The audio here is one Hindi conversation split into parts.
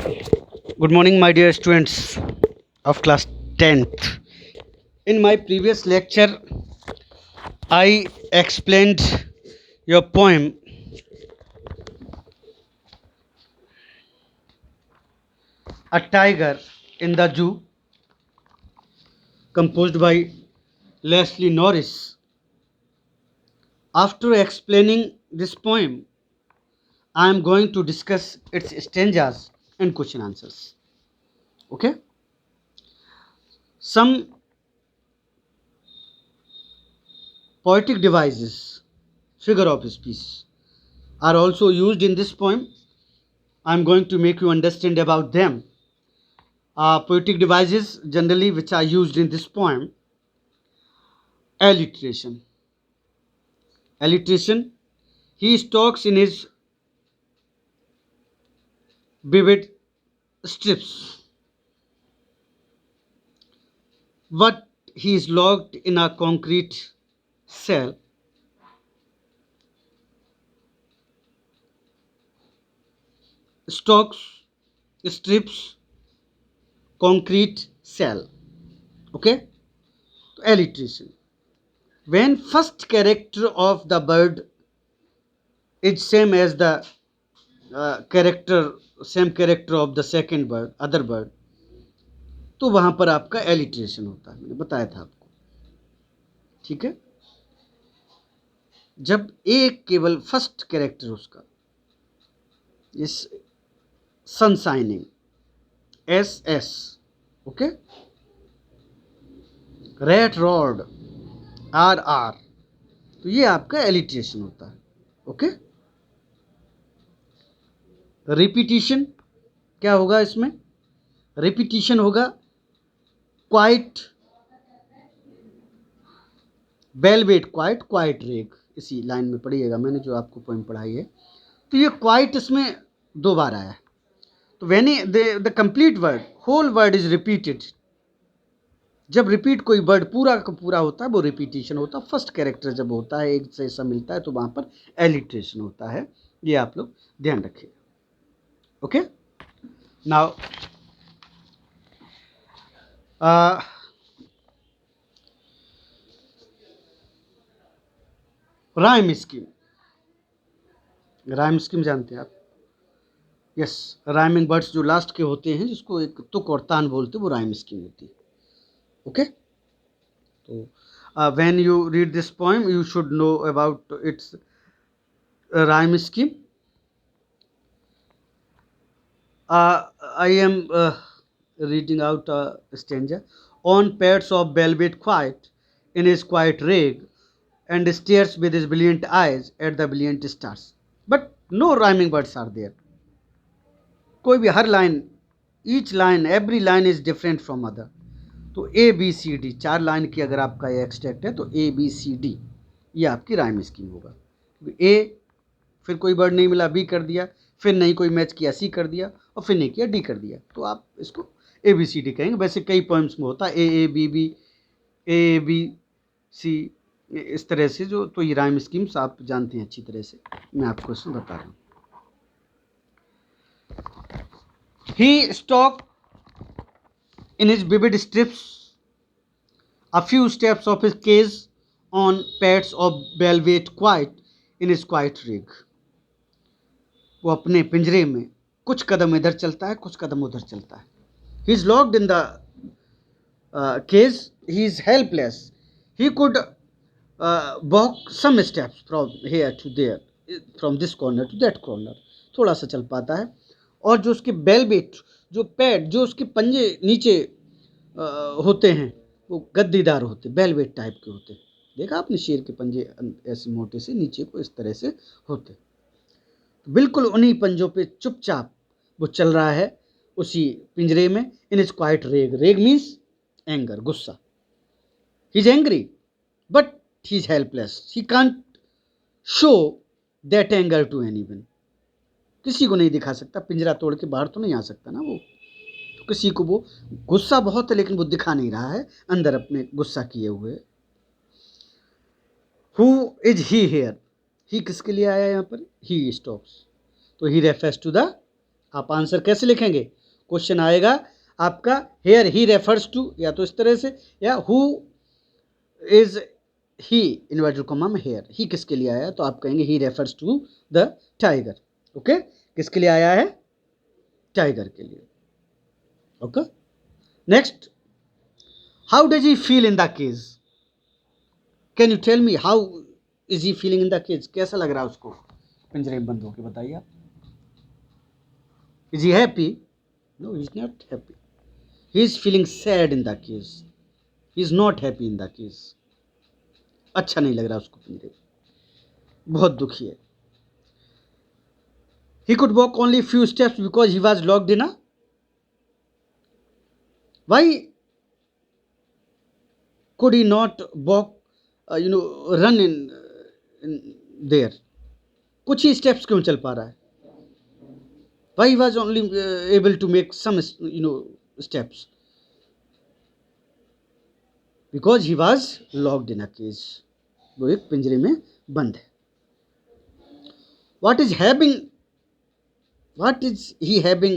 Good morning, my dear students of class 10th. In my previous lecture, I explained your poem A Tiger in the Zoo, composed by Leslie Norris. After explaining this poem, I am going to discuss its stanzas and question answers. Okay? Some poetic devices, figure of speech, are also used in this poem. I am going to make you understand about them. Poetic devices generally which are used in this poem: alliteration. Alliteration. He stalks in his vivid strips. What he is locked in a concrete cell. Stalks, strips, concrete cell. Okay? Alliteration. When first character of the bird is same as the character, same character of the second bird, other bird, तो वहां पर आपका एलिट्रेशन होता है, मैंने बताया था आपको. ठीक है. जब एक केवल फर्स्ट कैरेक्टर उसका, इस sun shining, S S, okay, रेट रॉड, आर आर, तो ये आपका एलिट्रेशन होता है. ओके. रिपीटिशन क्या होगा इसमें? रिपीटिशन होगा क्वाइट, वेलवेट क्वाइट, क्वाइट रेग. इसी लाइन में पढ़िएगा, मैंने जो आपको पोइम पढ़ाई है. तो ये क्वाइट इसमें दो बार आया है. तो when the complete word, whole word is repeated. जब रिपीट कोई वर्ड पूरा का पूरा होता है वो रिपीटिशन होता है. फर्स्ट कैरेक्टर जब होता है, एक से ऐसा मिलता है, तो वहां पर एलिट्रेशन होता है. ये आप लोग ध्यान रखिए. Okay. Now rhyme scheme. Rhyme scheme जानते हैं आप? यस. राइमिंग वर्ड्स जो लास्ट के होते हैं, जिसको एक तुक और तान बोलते हैं, वो राइम स्कीम होती है. ओके. तो when you read this poem you should know about its rhyme scheme. I am reading out a stanza. On pads of velvet quiet in his quiet rig, and stares with his brilliant eyes at the brilliant stars, but no rhyming words are there. कोई भी, हर line, each line, every line is different from other. तो ए बी सी डी, चार लाइन की अगर आपका ये एक्सट्रैक्ट है, तो ए बी सी डी ये आपकी राइम स्कीम होगा. ए, फिर कोई वर्ड नहीं मिला, बी कर दिया, फिर नहीं कोई मैच किया, सी कर दिया, और फिर नहीं किया, डी कर दिया, तो आप इसको ए बी सी डी कहेंगे. वैसे कई पोइम्स में होता है A B B, A B C, इस तरह से जो. तो ये राइम स्कीम्स आप जानते हैं अच्छी तरह से, मैं आपको इसमें बता रहा हूँ. He stalked in his vivid strips a few steps of his cage on pads of velvet quiet in his quiet rig. वो अपने पिंजरे में कुछ कदम इधर चलता है, कुछ कदम उधर चलता है. He is locked in the cage. He is helpless. He could walk some steps from here to there, from this corner to that corner. थोड़ा सा चल पाता है. और जो उसके वेलवेट, जो पैड, जो उसके पंजे नीचे होते हैं, वो गद्दीदार होते, वेलवेट टाइप के होते. देखा आपने शेर के पंजे ऐसे मोटे से नीचे को इस तरह से होते. तो बिल्कुल उन्हीं पंजों पे चुपचाप वो चल रहा है उसी पिंजरे में. इन इज क्वाइट रेग. रेग मीन्स एंगर, गुस्सा. He is angry but he is helpless. He can't show that anger to anyone. किसी को नहीं दिखा सकता. पिंजरा तोड़ के बाहर तो नहीं आ सकता ना वो. तो किसी को वो गुस्सा बहुत है, लेकिन वो दिखा नहीं रहा है अंदर अपने गुस्सा किए हुए. Who is he here. He किसके लिए आया यहाँ पर? He stops. तो ही रेफर्स टू द आप आंसर कैसे लिखेंगे? क्वेश्चन आएगा आपका हेयर ही रेफर्स टू, या तो इस तरह से, या who is he inverted comma में हेयर, ही किसके लिए आया है? तो आप कहेंगे he refers to the tiger. Okay, किसके लिए आया है? टाइगर के लिए। Okay, next, how does he feel in the cage? Can you tell me how is he feeling in the cage? कैसा लग रहा है उसको पिंजरे में बंद होकर? बताइए आप। Is he happy? No, he is not happy. He is feeling sad in the cage. He is not happy in the cage. अच्छा नहीं लग रहा उसको पिंजरे में, बहुत दुखी है। He could walk only few steps because he was locked in a. Why could he not walk, run in there? कुछ ही steps क्यों चल पा रहा है? Why he was only able to make some, steps? Because he was locked in a cage. वो एक पिंजरे में बंद है. What is he having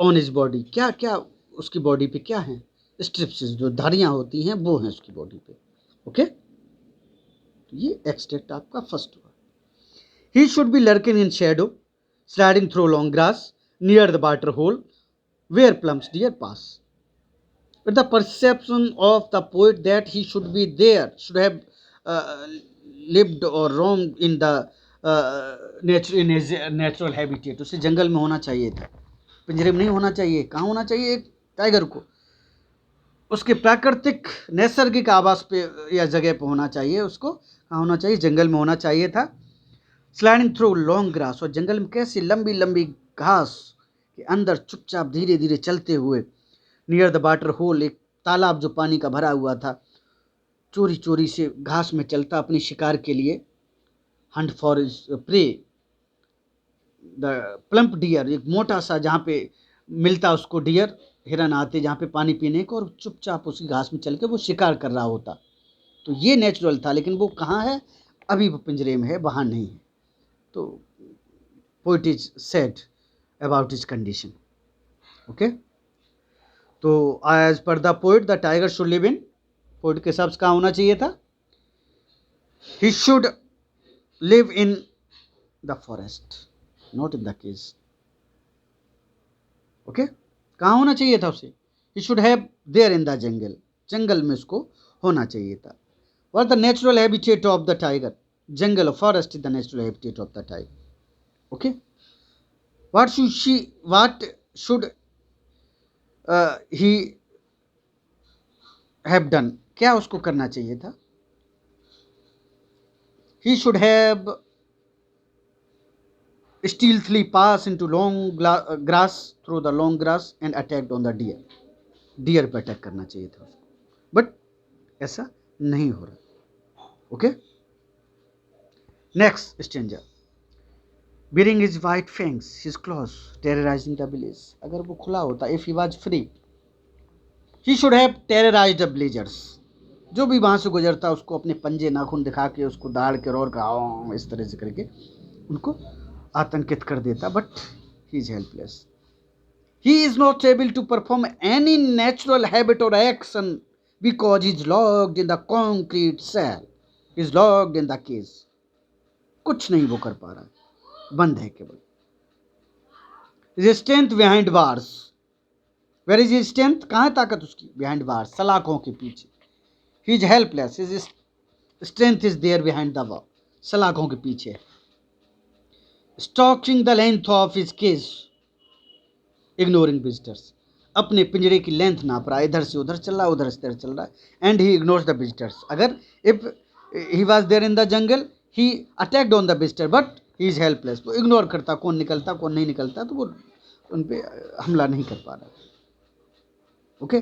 on his body? क्या क्या उसकी बॉडी पे क्या है? स्ट्रिप्स, जो धारियां होती हैं वो हैं उसकी बॉडी पे. ओके, ये एक्सट्रैक्ट आपका फर्स्ट हुआ. He should be lurking in shadow, sliding through long grass near the water hole where plums deer pass. But the perception of the poet that he should be there, should have lived or roamed in the in his natural habitat. उसे जंगल में होना चाहिए था, पिंजरे में नहीं होना चाहिए. कहाँ होना चाहिए एक टाइगर को? उसके प्राकृतिक नैसर्गिक आवास पे या जगह पे होना चाहिए. उसको कहाँ होना चाहिए? जंगल में होना चाहिए था. स्लाइडिंग थ्रू लॉन्ग ग्रास, और जंगल में कैसी लंबी लंबी घास के अंदर चुपचाप धीरे धीरे चलते हुए. नियर द वाटर होल, एक तालाब जो पानी का भरा हुआ था, चोरी चोरी से घास में चलता अपने शिकार के लिए. Hunt for prey the plump deer, एक मोटा सा जहाँ पे मिलता उसको डियर, हिरन आते जहाँ पे पानी पीने को, और चुपचाप उसी घास में चल के वो शिकार कर रहा होता. तो ये नेचुरल था. लेकिन वो कहाँ है? अभी वो पिंजरे में है, वहाँ नहीं है. तो poet is sad about his condition. Okay, तो as per the poet the tiger should live in, poet के हिसाब से कहाँ होना चाहिए था? He should live in the forest, not in the cage. Okay, कहाँ होना चाहिए था उसे? He should have there in the jungle, जंगल में उसको होना चाहिए था. What the natural habitat of the tiger? जंगल और forest is the natural habitat of the tiger. Okay, what should he have done? क्या उसको करना चाहिए था? He should have stealthily pass into long grass through the long grass and attacked on the deer. Deer पे अटैक करना चाहिए था उसको, बट ऐसा नहीं हो रहा. Okay, next stanza. bearing his white fangs, his claws, terrorizing the village. अगर वो खुला होता, if he was free, he should have terrorized the villagers. जो भी वहां से गुजरता उसको अपने पंजे नाखून दिखा के, उसको दाड़ के रोर का इस तरह से करके उनको आतंकित कर देता. But he is helpless. He is not able to perform any natural habit और action because he is locked in the concrete cell, is locked in the cage. कुछ नहीं वो कर पा रहा है, बंद है केवल. Strength behind bars, where is strength? कहाँ है ताकत उसकी? बिहाइंड बार्स, सलाखों के पीछे. He is helpless, his strength is there behind the wall, सलाखों के पीछे. Stalking the length of his cage, ignoring visitors, अपने पिंजरे की लेंथ नाप रहा है, इधर से उधर चल रहा है, उधर से इधर चल रहा है. And he ignores the visitors. अगर if he was there in the jungle, he attacked on the visitor, but he is helpless. वो इग्नोर करता कौन निकलता कौन नहीं निकलता, तो वो उन पर हमला नहीं कर पा रहा. Okay,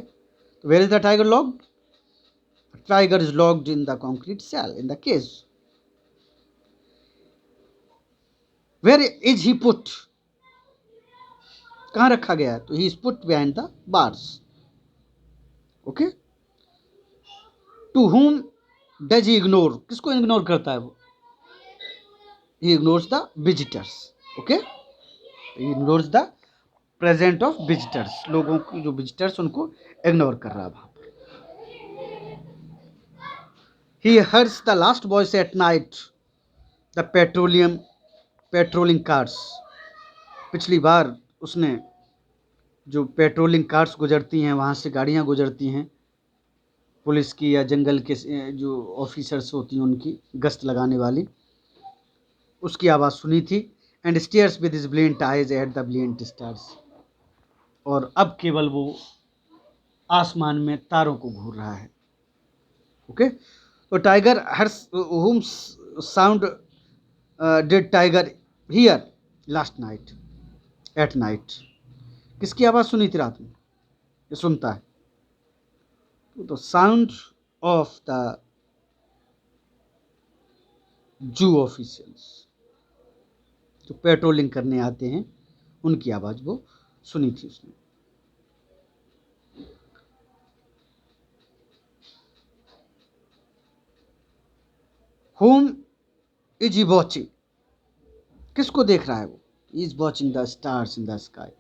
where is the tiger locked? Tiger is locked in the concrete cell, in the cage. Where is he put? कहाँ रखा गया है? तो he is put behind the bars. Okay, to whom does he ignore? किसको इग्नोर करता है वो? He ignores the visitors. Okay, ignores the present of visitors, लोगों की जो विजिटर्स उनको इग्नोर कर रहा है वहाँ पर। He hears the last voice at night the patrolling cars. पिछली बार उसने जो पेट्रोलिंग कार्स गुजरती हैं, वहाँ से गाड़ियाँ गुजरती हैं पुलिस की या जंगल के जो ऑफिसर्स होती हैं उनकी गश्त लगाने वाली, उसकी आवाज़ सुनी थी। And stares with his brilliant eyes at the brilliant stars, और अब केवल वो आसमान में तारों को घूर रहा है। ओके, तो टाइगर हर्स हुम sound did tiger here last night at night. किसकी आवाज़ सुनी थी रात में? ये सुनता है तो sound of the zoo officials, जो पेट्रोलिंग करने आते हैं उनकी आवाज़ वो सुनी थी उसने। होम इज ही वॉचिंग, किसको देख रहा है वो? Is watching the stars in the sky.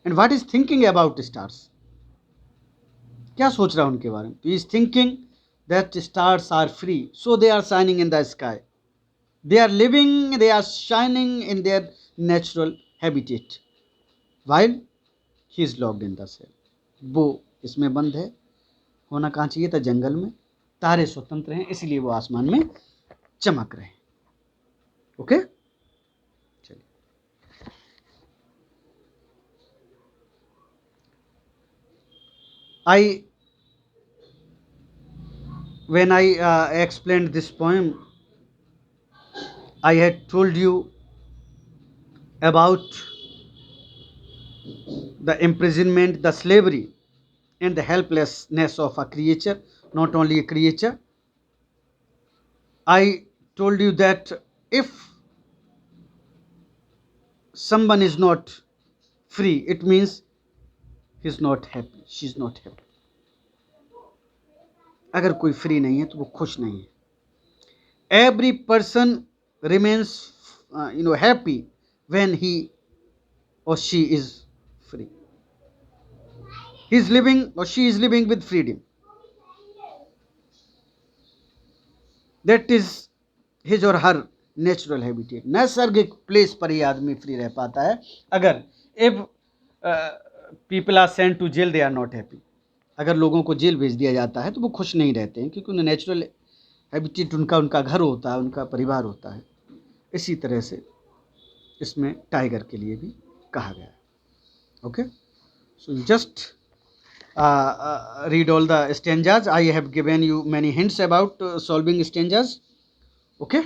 And what is thinking about stars, क्या सोच रहा है उनके बारे में? तो is thinking that stars are free so they are shining in the sky, they are living, they are shining in their natural habitat while he is locked in the cell. वो इसमें बंद है, होना कहाँ चाहिए था? जंगल में। तारे स्वतंत्र हैं, इसलिए वो आसमान में चमक रहे हैं। ओके, चलिए। When I explained this poem, I had told you about the imprisonment, the slavery, and the helplessness of a creature, not only a creature. I told you that if someone is not free, it means he is not happy, she is not happy. अगर कोई फ्री नहीं है तो वो खुश नहीं है। Every person remains happy when he or she is free. He is living or she is living with freedom. That is his or her natural habitat, नैसर्गिक प्लेस पर ही आदमी फ्री रह पाता है। अगर if people are sent to jail, they are not happy. अगर लोगों को जेल भेज दिया जाता है तो वो खुश नहीं रहते हैं, क्योंकि उन्हें नेचुरल हैबिटेट उनका घर होता है, उनका परिवार होता है। इसी तरह से इसमें टाइगर के लिए भी कहा गया है। Okay, so just read all the stanzas. I have given you many hints about solving stanzas. Okay,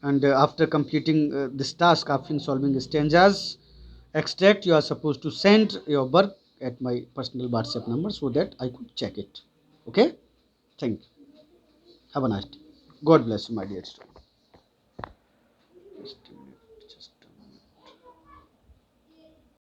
and after completing this task of solving stanzas extract, you are supposed to send your work at my personal WhatsApp number so that I could check it. Okay, thank you. Have a nice day. God bless you, my dear students.